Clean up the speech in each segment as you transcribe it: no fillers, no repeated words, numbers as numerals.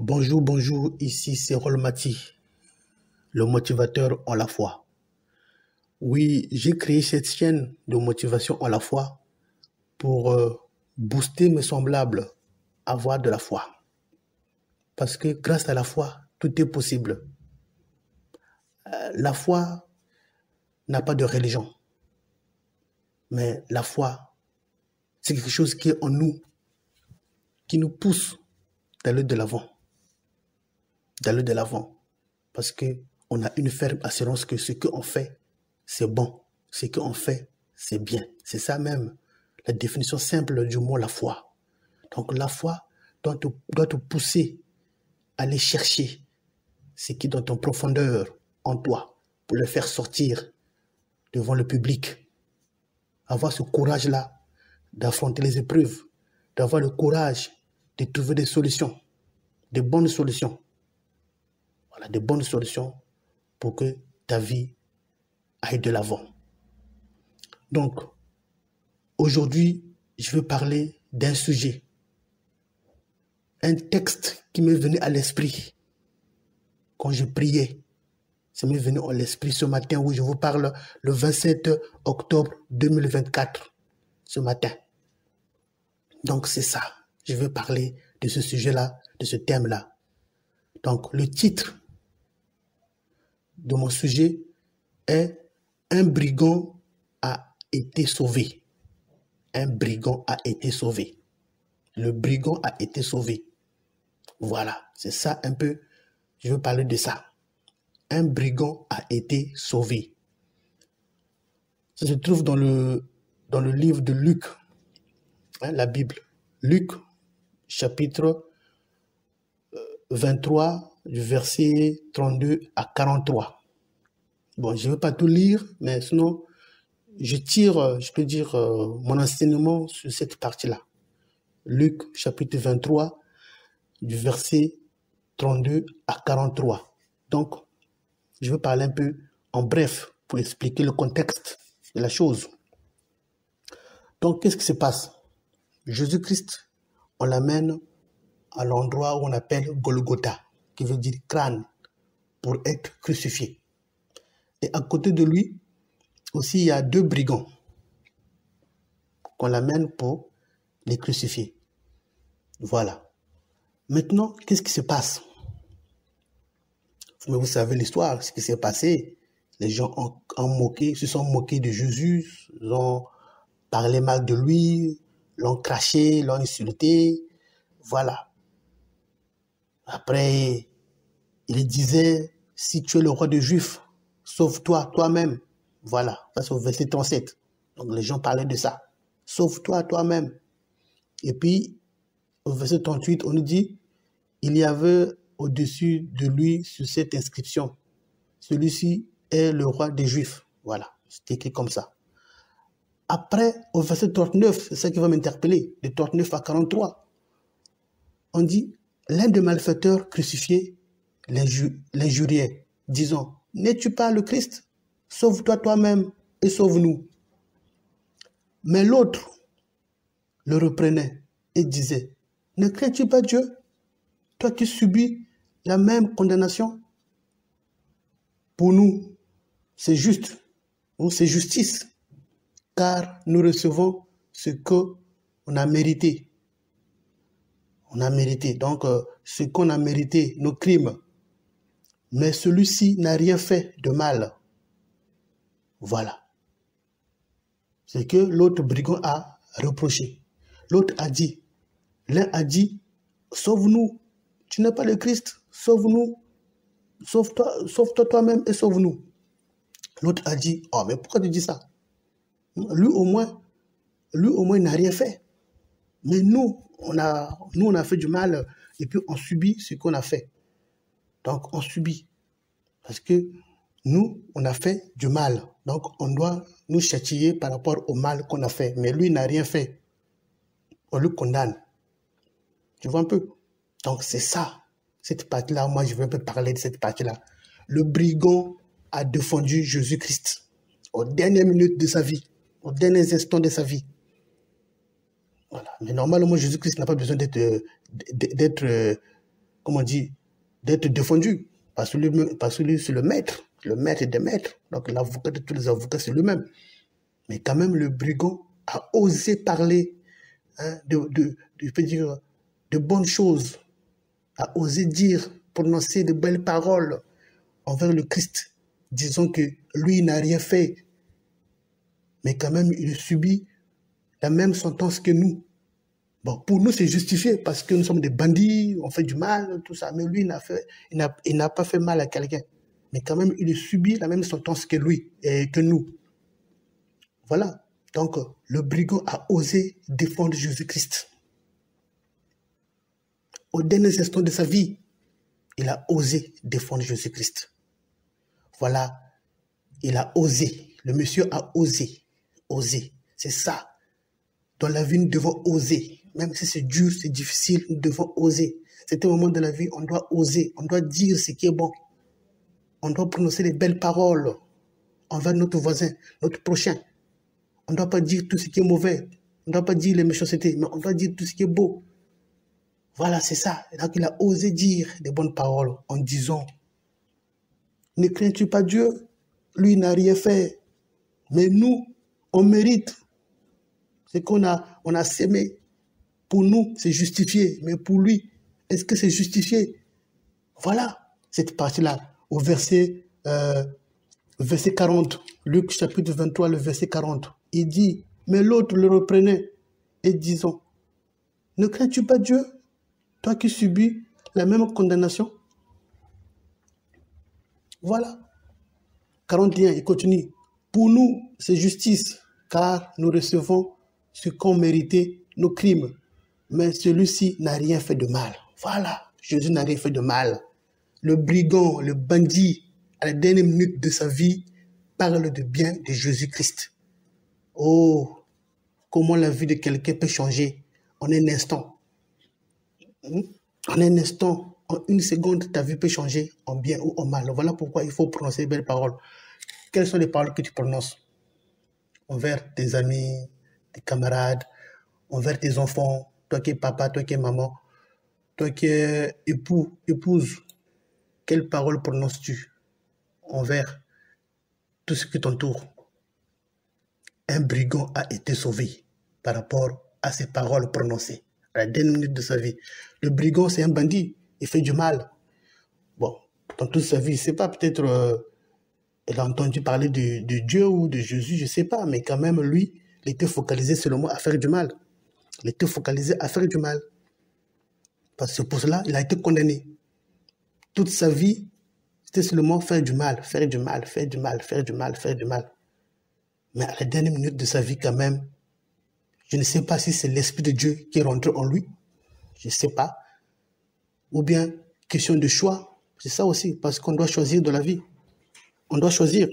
Bonjour, bonjour, ici c'est Rolmati, le motivateur en la foi. Oui, j'ai créé cette chaîne de motivation en la foi pour booster mes semblables à avoir de la foi. Parce que grâce à la foi, tout est possible. La foi n'a pas de religion, mais la foi, c'est quelque chose qui est en nous, qui nous pousse d'aller de l'avant. D'aller de l'avant. Parce qu'on a une ferme assurance que ce qu'on fait, c'est bon. Ce qu'on fait, c'est bien. C'est ça même, la définition simple du mot la foi. Donc la foi doit te pousser à aller chercher ce qui est dans ton profondeur, en toi, pour le faire sortir devant le public. Avoir ce courage-là d'affronter les épreuves, d'avoir le courage de trouver des solutions, des bonnes solutions. Voilà, des bonnes solutions pour que ta vie aille de l'avant. Donc, aujourd'hui, je veux parler d'un sujet, un texte qui m'est venu à l'esprit quand je priais. Ça m'est venu à l'esprit ce matin où je vous parle le 27 octobre 2024, ce matin. Donc, c'est ça. Je veux parler de ce sujet-là, de ce thème-là. Donc, le titre de mon sujet est « Un brigand a été sauvé ». Un brigand a été sauvé. Le brigand a été sauvé. Voilà, c'est ça un peu, je veux parler de ça. Un brigand a été sauvé. Ça se trouve dans le livre de Luc, la Bible. Luc, chapitre 23, du verset 32 à 43. Bon, je ne vais pas tout lire, mais sinon, je tire, je peux dire, mon enseignement sur cette partie-là. Luc, chapitre 23, du verset 32 à 43. Donc, je vais parler un peu en bref pour expliquer le contexte de la chose. Donc, qu'est-ce qui se passe? Jésus-Christ, on l'amène à l'endroit où on appelle Golgotha, qui veut dire crâne, pour être crucifié. Et à côté de lui, aussi, il y a deux brigands qu'on l'amène pour les crucifier. Voilà. Maintenant, qu'est-ce qui se passe? Mais vous savez l'histoire, ce qui s'est passé. Les gens se sont moqués de Jésus, ils ont parlé mal de lui, l'ont craché, l'ont insulté. Voilà. Après, il disait, si tu es le roi des Juifs, sauve-toi toi-même. Voilà, ça c'est au verset 37. Donc les gens parlaient de ça. Sauve-toi toi-même. Et puis, au verset 38, on nous dit, il y avait au-dessus de lui sur cette inscription, celui-ci est le roi des Juifs. Voilà, c'est écrit comme ça. Après, au verset 39, c'est ça qui va m'interpeller, de 39 à 43, on dit, l'un des malfaiteurs crucifiés l'injuriait, disant, n'es-tu pas le Christ? Sauve-toi toi-même et sauve-nous. Mais l'autre le reprenait et disait, ne crains-tu pas Dieu? Toi qui subis la même condamnation? Pour nous, c'est juste, ou c'est justice, car nous recevons ce qu'on a mérité. On a mérité, donc ce qu'on a mérité, nos crimes. Mais celui-ci n'a rien fait de mal. Voilà. C'est que l'autre brigand a reproché. L'autre a dit, l'un a dit, sauve-nous, tu n'es pas le Christ, sauve-nous, sauve-toi toi-même et sauve-nous. L'autre a dit, oh mais pourquoi tu dis ça? Lui au moins, il n'a rien fait. Mais nous, on a fait du mal et puis on subit ce qu'on a fait. Donc on subit. Parce que nous, on a fait du mal. Donc on doit nous châtier par rapport au mal qu'on a fait. Mais lui n'a rien fait. On le condamne. Tu vois un peu? Donc c'est ça. Cette partie-là, moi je veux un peu parler de cette partie-là. Le brigand a défendu Jésus-Christ aux dernières minutes de sa vie, aux derniers instants de sa vie. Voilà. Mais normalement, Jésus-Christ n'a pas besoin d'être comment dire, d'être défendu par celui c'est le maître des maîtres. Donc l'avocat de tous les avocats, c'est lui-même. Mais quand même, le brigand a osé parler, hein, je peux dire, de bonnes choses, a osé dire, prononcer de belles paroles envers le Christ, disant que lui n'a rien fait, mais quand même il subit la même sentence que nous. Bon, pour nous c'est justifié parce que nous sommes des bandits, on fait du mal, tout ça, mais lui il n'a pas fait mal à quelqu'un, mais quand même il subit la même sentence que lui et que nous. Voilà, donc le brigand a osé défendre Jésus-Christ. Au dernier instant de sa vie, il a osé défendre Jésus-Christ. Voilà, il a osé. Le monsieur a osé. Oser. C'est ça. Dans la vie, nous devons oser. Même si c'est dur, c'est difficile, nous devons oser. C'est un moment de la vie, on doit oser. On doit dire ce qui est bon. On doit prononcer les belles paroles envers notre voisin, notre prochain. On ne doit pas dire tout ce qui est mauvais. On ne doit pas dire les méchancetés, mais on doit dire tout ce qui est beau. Voilà, c'est ça. Et donc, il a osé dire des bonnes paroles en disant, ne crains-tu pas Dieu? Lui n'a rien fait. Mais nous, on mérite ce qu'on a sémé. Pour nous, c'est justifié. Mais pour lui, est-ce que c'est justifié? Voilà, cette partie-là, au verset 40, Luc chapitre 23, le verset 40. Il dit, mais l'autre le reprenait et disant, ne crains-tu pas Dieu, toi qui subis la même condamnation? Voilà. 41, il continue. Pour nous, c'est justice, car nous recevons ce qu'ont mérité nos crimes. Mais celui-ci n'a rien fait de mal. Voilà, Jésus n'a rien fait de mal. Le brigand, le bandit, à la dernière minute de sa vie, parle de bien de Jésus-Christ. Oh, comment la vie de quelqu'un peut changer en un instant. En un instant, en une seconde, ta vie peut changer en bien ou en mal. Voilà pourquoi il faut prononcer de belles paroles. Quelles sont les paroles que tu prononces envers tes amis, tes camarades, envers tes enfants, toi qui es papa, toi qui es maman, toi qui es époux, épouse? Quelles paroles prononces-tu envers tout ce qui t'entoure? Un brigand a été sauvé par rapport à ces paroles prononcées à la dernière minute de sa vie. Le brigand, c'est un bandit, il fait du mal. Bon, dans toute sa vie, je ne sais pas, peut-être il a entendu parler de Dieu ou de Jésus, je ne sais pas, mais quand même, lui, il était focalisé seulement à faire du mal. Il était focalisé à faire du mal. Parce que pour cela, il a été condamné. Toute sa vie, c'était seulement faire du mal, faire du mal, faire du mal, faire du mal, faire du mal. Mais à la dernière minute de sa vie, quand même, je ne sais pas si c'est l'Esprit de Dieu qui est rentré en lui. Je ne sais pas. Ou bien, question de choix. C'est ça aussi, parce qu'on doit choisir dans la vie. On doit choisir.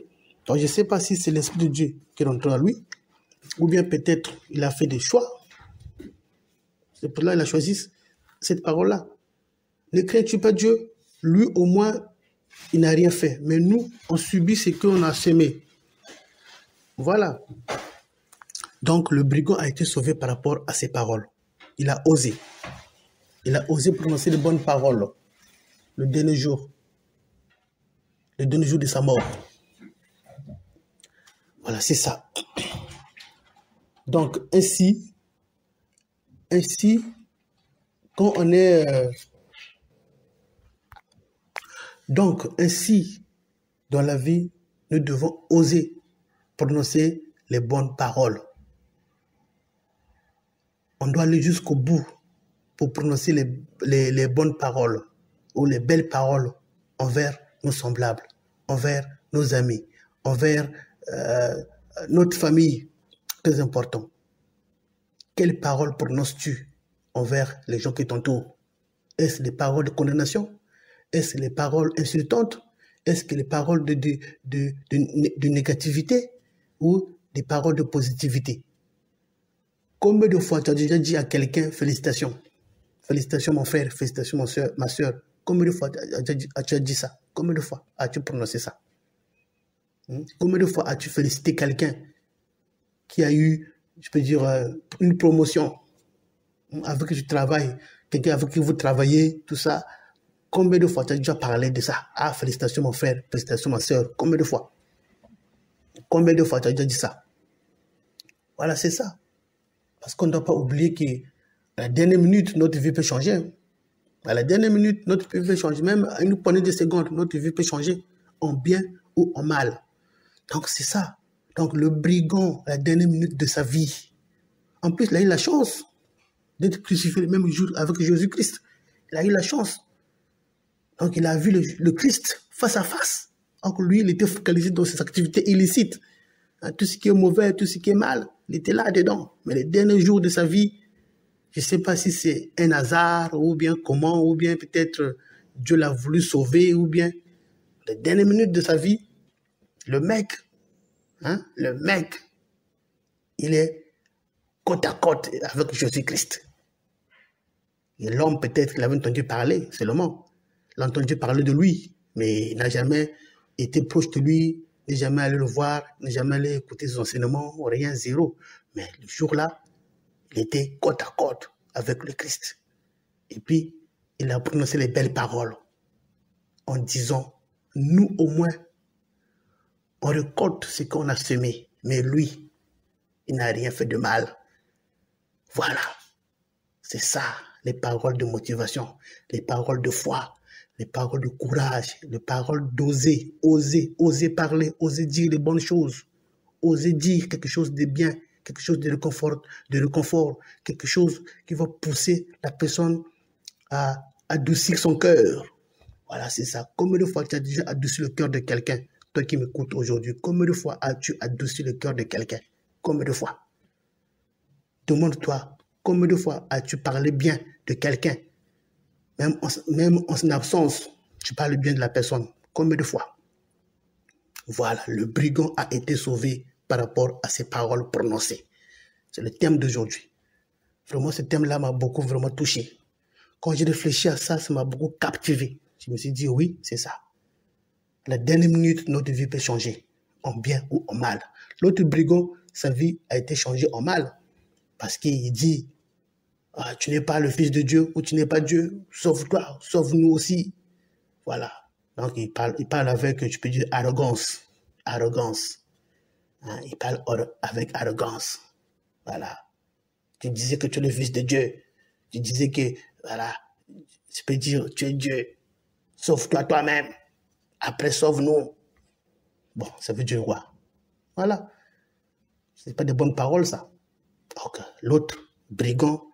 Donc, je ne sais pas si c'est l'Esprit de Dieu qui est rentré en lui. Ou bien, peut-être, il a fait des choix. C'est pour cela qu'il a choisi cette parole-là. Ne crains-tu pas Dieu? Lui, au moins, il n'a rien fait. Mais nous, on subit ce qu'on a semé. Voilà. Donc, le brigand a été sauvé par rapport à ces paroles. Il a osé. Il a osé prononcer de bonnes paroles le dernier jour. Le dernier jour de sa mort. Voilà, c'est ça. Donc, ainsi, quand on est... Donc, ainsi, dans la vie, nous devons oser prononcer les bonnes paroles. On doit aller jusqu'au bout pour prononcer les bonnes paroles ou les belles paroles envers nos semblables, envers nos amis, envers notre famille. Très important. Quelles paroles prononces-tu envers les gens qui t'entourent? Est-ce des paroles de condamnation? Est-ce les paroles insultantes? Est-ce que les paroles de négativité ou des paroles de positivité? Combien de fois tu as déjà dit à quelqu'un félicitations? Félicitations mon frère, félicitations ma soeur. Combien de fois tu as dit ça? Combien de fois as-tu prononcé ça? Combien de fois as-tu félicité quelqu'un qui a eu, je peux dire, une promotion avec qui tu travailles, quelqu'un avec qui vous travaillez, tout ça? Combien de fois tu as déjà parlé de ça? Ah, félicitations mon frère, félicitations ma soeur. Combien de fois? Combien de fois tu as déjà dit ça? Voilà, c'est ça. Parce qu'on ne doit pas oublier qu'à la dernière minute, notre vie peut changer. À la dernière minute, notre vie peut changer. Même à une poignée de secondes, notre vie peut changer en bien ou en mal. Donc, c'est ça. Donc, le brigand, à la dernière minute de sa vie, en plus, il a eu la chance d'être crucifié le même jour avec Jésus-Christ. Il a eu la chance. Donc, il a vu le Christ face à face. Donc, lui, il était focalisé dans ses activités illicites. Tout ce qui est mauvais, tout ce qui est mal, il était là-dedans. Mais les derniers jours de sa vie, je ne sais pas si c'est un hasard, ou bien comment, ou bien peut-être Dieu l'a voulu sauver, ou bien les dernières minutes de sa vie, le mec, il est côte à côte avec Jésus-Christ. Et l'homme, peut-être, il avait entendu parler seulement. Il a entendu parler de lui, mais il n'a jamais été proche de lui, n'est jamais allé le voir, n'est jamais allé écouter ses enseignements, rien, zéro. Mais le jour-là, il était côte à côte avec le Christ. Et puis, il a prononcé les belles paroles en disant, nous au moins, on récolte ce qu'on a semé, mais lui, il n'a rien fait de mal. Voilà, c'est ça, les paroles de motivation, les paroles de foi, les paroles de courage, les paroles d'oser, oser parler, oser dire les bonnes choses, oser dire quelque chose de bien, quelque chose de réconfort, quelque chose qui va pousser la personne à adoucir son cœur. Voilà, c'est ça. Combien de fois tu as déjà adouci le cœur de quelqu'un, toi qui m'écoutes aujourd'hui, combien de fois as-tu adouci le cœur de quelqu'un? Combien de fois? Demande-toi, combien de fois as-tu parlé bien de quelqu'un? Même en son absence, tu parles bien de la personne. Combien de fois? Voilà, le brigand a été sauvé par rapport à ces paroles prononcées. C'est le thème d'aujourd'hui. Vraiment, ce thème-là m'a beaucoup vraiment touché. Quand j'ai réfléchi à ça, ça m'a beaucoup captivé. Je me suis dit, oui, c'est ça. À la dernière minute, notre vie peut changer, en bien ou en mal. L'autre brigand, sa vie a été changée en mal. Parce qu'il dit, ah, tu n'es pas le Fils de Dieu ou tu n'es pas Dieu, sauve-toi, sauve-nous aussi. Voilà. Donc, il parle avec, je peux dire, arrogance. Arrogance. Hein, il parle avec arrogance. Voilà. Tu disais que tu es le Fils de Dieu. Tu disais que, voilà, je peux dire, tu es Dieu. Sauve-toi toi-même. Après, sauve-nous. Bon, ça veut dire quoi? Voilà. Ce n'est pas de bonnes paroles, ça. Donc, l'autre brigand,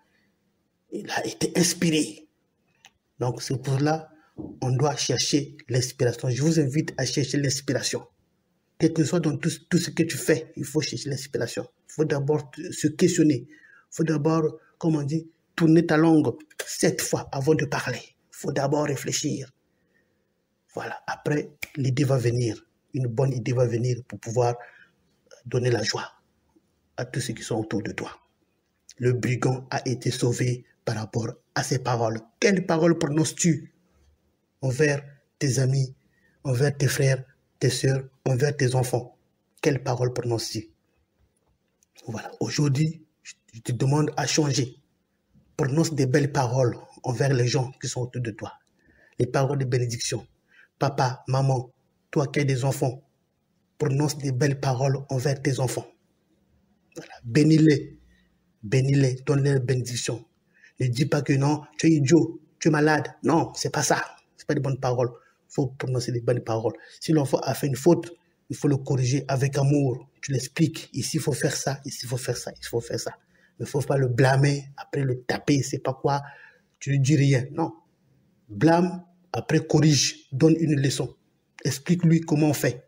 il a été inspiré. Donc, c'est pour cela on doit chercher l'inspiration. Je vous invite à chercher l'inspiration. Quel que soit dans tout ce que tu fais, il faut chercher l'inspiration. Il faut d'abord se questionner. Il faut d'abord, comme on dit, tourner ta langue 7 fois avant de parler. Il faut d'abord réfléchir. Voilà. Après, l'idée va venir. Une bonne idée va venir pour pouvoir donner la joie à tous ceux qui sont autour de toi. Le brigand a été sauvé par rapport à ces paroles. Quelles paroles prononces-tu envers tes amis, envers tes frères, tes sœurs, envers tes enfants? Quelles paroles prononces-tu? Voilà. Aujourd'hui, je te demande à changer. Prononce des belles paroles envers les gens qui sont autour de toi. Les paroles de bénédiction. Papa, maman, toi qui as des enfants, prononce des belles paroles envers tes enfants. Voilà. Bénis-les. Bénis-les, donne-les la bénédiction. Ne dis pas que non, tu es idiot, tu es malade. Non, c'est pas ça. C'est pas des bonnes paroles. Il faut prononcer des bonnes paroles. Si l'enfant a fait une faute, il faut le corriger avec amour. Tu l'expliques. Ici, il faut faire ça. Ici, il faut faire ça. Il faut faire ça. Mais il ne faut pas le blâmer, après le taper, c'est pas quoi. Tu ne dis rien. Non. Blâme, après corrige, donne une leçon. Explique-lui comment on fait.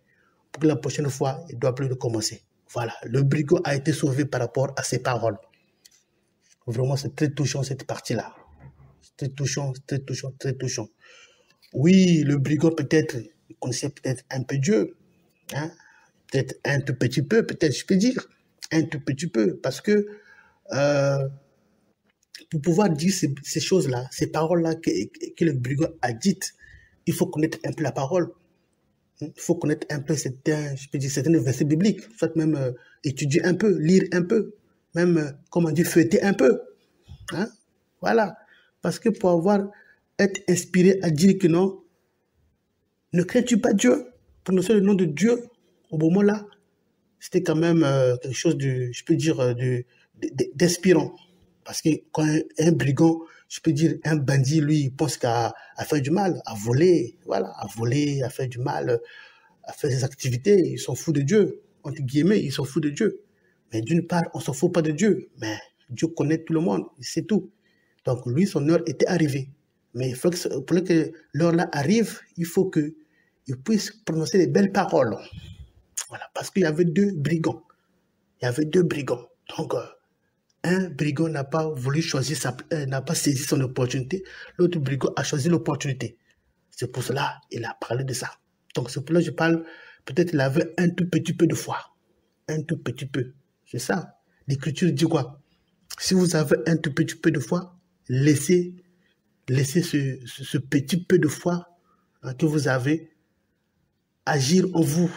Pour que la prochaine fois, il ne doit plus recommencer. Voilà. Le brigand a été sauvé par rapport à ces paroles. Vraiment, c'est très touchant cette partie-là. Très touchant, très touchant, très touchant. Oui, le brigand peut-être, il connaissait peut-être un peu Dieu. Hein? Peut-être un tout petit peu, peut-être je peux dire. Un tout petit peu. Parce que pour pouvoir dire ces choses-là, ces paroles-là que le brigand a dites, il faut connaître un peu la parole. Il faut connaître un peu certains versets bibliques. Soit même étudier un peu, lire un peu. Même, comment dire, feuilleter un peu. Hein? Voilà. Parce que pour avoir être inspiré à dire que non, ne crains-tu pas Dieu? Prononcer le nom de Dieu au moment-là, c'était quand même quelque chose de, je peux dire, d'inspirant. Parce que quand un brigand, je peux dire, un bandit, lui, il pense qu'à faire du mal, à voler, voilà, à voler, à faire du mal, à faire ses activités, ils s'en foutent de Dieu. Entre guillemets, ils s'en foutent de Dieu. Mais d'une part, on ne s'en fout pas de Dieu. Mais Dieu connaît tout le monde, il sait tout. Donc lui, son heure était arrivée. Mais pour que l'heure-là arrive, il faut qu'il puisse prononcer les belles paroles. Voilà, parce qu'il y avait deux brigands. Il y avait deux brigands. Donc, un brigand n'a pas voulu choisir n'a pas saisi son opportunité. L'autre brigand a choisi l'opportunité. C'est pour cela qu'il a parlé de ça. Donc, c'est pour cela que je parle. Peut-être qu'il avait un tout petit peu de foi. Un tout petit peu. C'est ça. L'Écriture dit quoi? Si vous avez un tout petit peu de foi, laissez ce petit peu de foi que vous avez agir en vous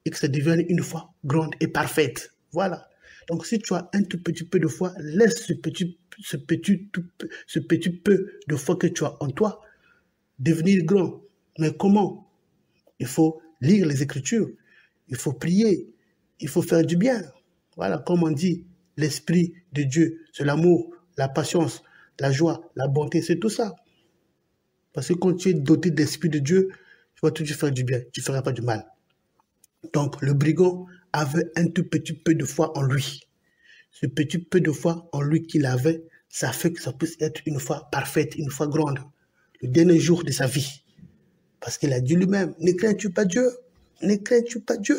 et que ça devienne une foi grande et parfaite. Voilà. Donc, si tu as un tout petit peu de foi, laisse ce petit peu de foi que tu as en toi devenir grand. Mais comment? Il faut lire les Écritures, il faut prier, il faut faire du bien. Voilà, comme on dit, l'Esprit de Dieu, c'est l'amour, la patience, la joie, la bonté, c'est tout ça. Parce que quand tu es doté de l'Esprit de Dieu, tu vas toujours faire du bien, tu ne feras pas du mal. Donc, le brigand avait un tout petit peu de foi en lui. Ce petit peu de foi en lui qu'il avait, ça fait que ça puisse être une foi parfaite, une foi grande, le dernier jour de sa vie. Parce qu'il a dit lui-même, ne crains-tu pas Dieu? Ne crains-tu pas Dieu?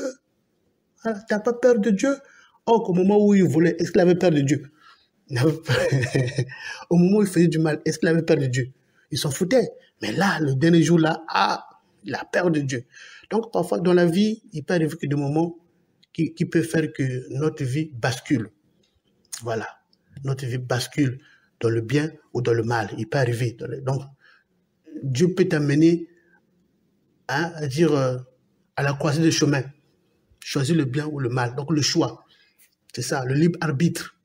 Voilà, tu n'as pas peur de Dieu? Or, au moment où il voulait, est-ce qu'il avait peur de Dieu? Au moment où il faisait du mal, est-ce qu'il avait peur de Dieu? Il s'en foutait. Mais là, le dernier jour, là, il a peur de Dieu. Donc, parfois, dans la vie, il peut arriver que des moments qui peuvent faire que notre vie bascule. Voilà. Notre vie bascule dans le bien ou dans le mal. Il peut arriver. Donc, Dieu peut t'amener à dire à la croisée des chemins. Choisir le bien ou le mal. Donc, le choix. C'est ça, le libre arbitre.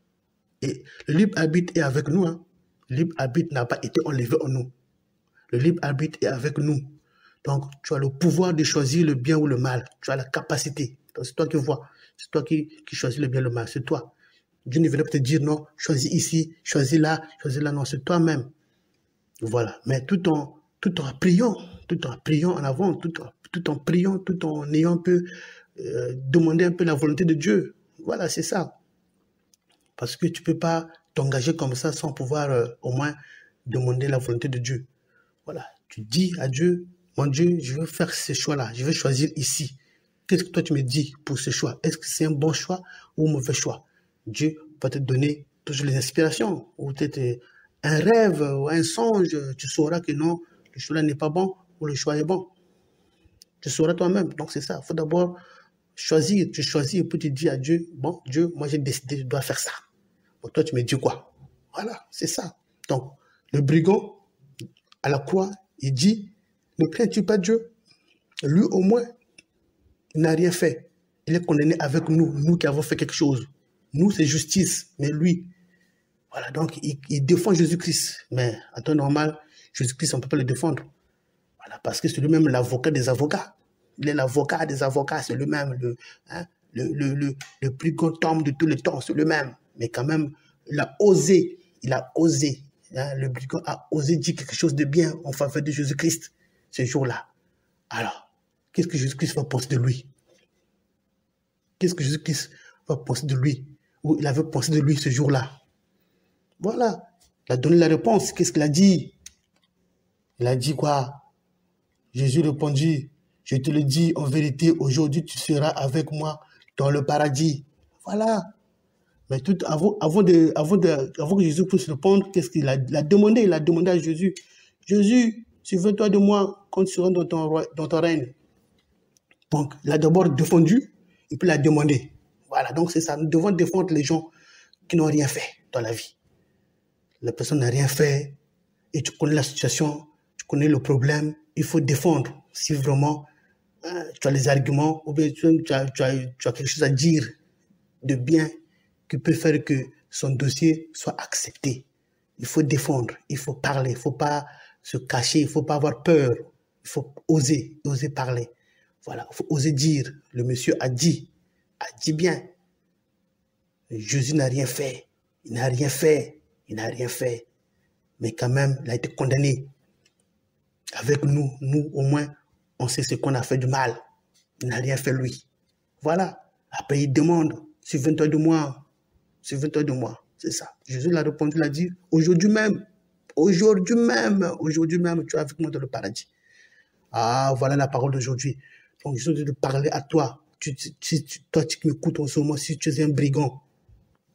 Et le libre arbitre est avec nous. Hein. Le libre arbitre n'a pas été enlevé en nous. Le libre arbitre est avec nous. Donc, tu as le pouvoir de choisir le bien ou le mal. Tu as la capacité. C'est toi qui vois. C'est toi qui choisis le bien ou le mal. C'est toi. Dieu ne viendra pas te dire non, choisis ici, choisis là. Non, c'est toi-même. Voilà. Mais tout en priant en avant, tout en priant, tout en ayant un peu, demander un peu la volonté de Dieu. Voilà, c'est ça. Parce que tu ne peux pas t'engager comme ça sans pouvoir au moins demander la volonté de Dieu. Voilà. Tu dis à Dieu, mon Dieu, je veux faire ce choix-là, je veux choisir ici. Qu'est-ce que toi tu me dis pour ce choix? Est-ce que c'est un bon choix ou un mauvais choix? Dieu va te donner toujours les inspirations, ou peut-être un rêve ou un songe. Tu sauras que non, le choix n'est pas bon ou le choix est bon. Tu sauras toi-même. Donc c'est ça. Il faut d'abord choisir. Tu choisis et puis tu dis à Dieu, bon, Dieu, moi j'ai décidé, je dois faire ça. Bon, toi tu me dis quoi? Voilà, c'est ça. Donc, le brigand, à la croix, il dit, ne crains-tu pas Dieu? Lui au moins, il n'a rien fait. Il est condamné avec nous, nous qui avons fait quelque chose. Nous, c'est justice, mais lui, voilà, donc il défend Jésus-Christ. Mais en temps normal, Jésus-Christ, on ne peut pas le défendre. Voilà, parce que c'est lui-même l'avocat des avocats. Il est l'avocat des avocats, c'est lui-même le plus grand homme de tous les temps, c'est lui-même. Mais quand même, il a osé. Hein, le brigand a osé dire quelque chose de bien en faveur de Jésus-Christ ce jour-là. Alors, qu'est-ce que Jésus-Christ va penser de lui? Qu'est-ce que Jésus-Christ va penser de lui? Ou il avait pensé de lui ce jour-là? Voilà. Il a donné la réponse. Qu'est-ce qu'il a dit? Il a dit quoi? Jésus répondit, je te le dis en vérité, aujourd'hui tu seras avec moi dans le paradis. Voilà. Mais tout avant que Jésus puisse répondre, qu'est-ce qu'il a demandé? Il a demandé à Jésus, Jésus, souviens-toi de moi quand tu seras dans ton règne. Donc, il a d'abord défendu et puis il a demandé. Voilà, donc c'est ça. Nous devons défendre les gens qui n'ont rien fait dans la vie. La personne n'a rien fait et tu connais la situation, tu connais le problème, il faut défendre. Si vraiment tu as les arguments ou bien tu as quelque chose à dire de bien qui peut faire que son dossier soit accepté. Il faut défendre, il faut parler, il ne faut pas se cacher, il ne faut pas avoir peur. Il faut oser parler. Voilà, il faut oser dire. Le monsieur a dit bien. Jésus n'a rien fait. Il n'a rien fait. Il n'a rien fait. Mais quand même, il a été condamné. Avec nous, au moins, on sait ce qu'on a fait du mal. Il n'a rien fait lui. Voilà. Après, il demande, souviens-toi de moi. Souviens-toi de moi. C'est ça. Jésus l'a répondu, il a dit, aujourd'hui même, tu es avec moi dans le paradis. Ah, voilà la parole d'aujourd'hui. Donc, je suis de parler à toi. Toi, tu m'écoutes en ce moment, si tu es un brigand,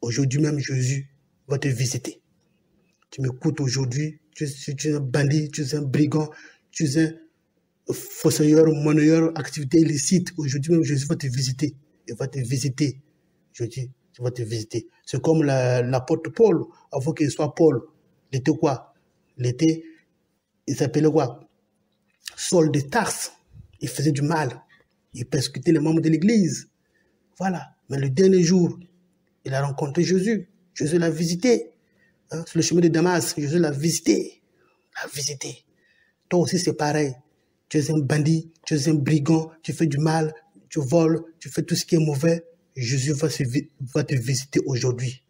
aujourd'hui même, Jésus va te visiter. Tu m'écoutes aujourd'hui, tu es un bandit, tu es un brigand, tu es un fossoyeur, monnayeur, activité illicite. Aujourd'hui même, Jésus va te visiter. Il va te visiter. Je dis, il va te visiter. C'est comme l'apôtre Paul, avant qu'il soit Paul. Il était quoi? Il s'appelait quoi? Saul de Tarse. Il faisait du mal. Il persécutait les membres de l'église. Voilà. Mais le dernier jour, il a rencontré Jésus. Jésus l'a visité. Hein, sur le chemin de Damas, Jésus l'a visité. Toi aussi, c'est pareil. Tu es un bandit, tu es un brigand, tu fais du mal, tu voles, tu fais tout ce qui est mauvais. Jésus va te visiter aujourd'hui.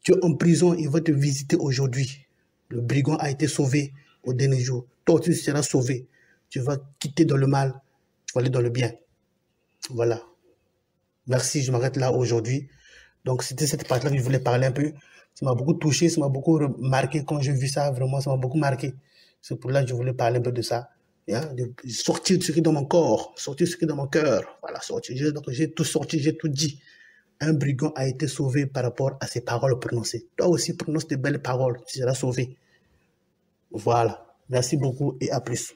Tu es en prison, il va te visiter aujourd'hui. Le brigand a été sauvé au dernier jour. Toi, tu seras sauvé. Tu vas quitter dans le mal, tu vas aller dans le bien. Voilà. Merci, je m'arrête là aujourd'hui. Donc, c'était cette partie-là que je voulais parler un peu. Ça m'a beaucoup touché, ça m'a beaucoup marqué quand j'ai vu ça. Vraiment, ça m'a beaucoup marqué. C'est pour là que je voulais parler un peu de ça. Hein, de sortir ce qui est dans mon corps, sortir ce qui est dans mon cœur. Voilà, sortir. Donc, j'ai tout sorti, j'ai tout dit. Un brigand a été sauvé par rapport à ses paroles prononcées. Toi aussi, prononce de belles paroles, tu seras sauvé. Voilà. Merci beaucoup et à plus.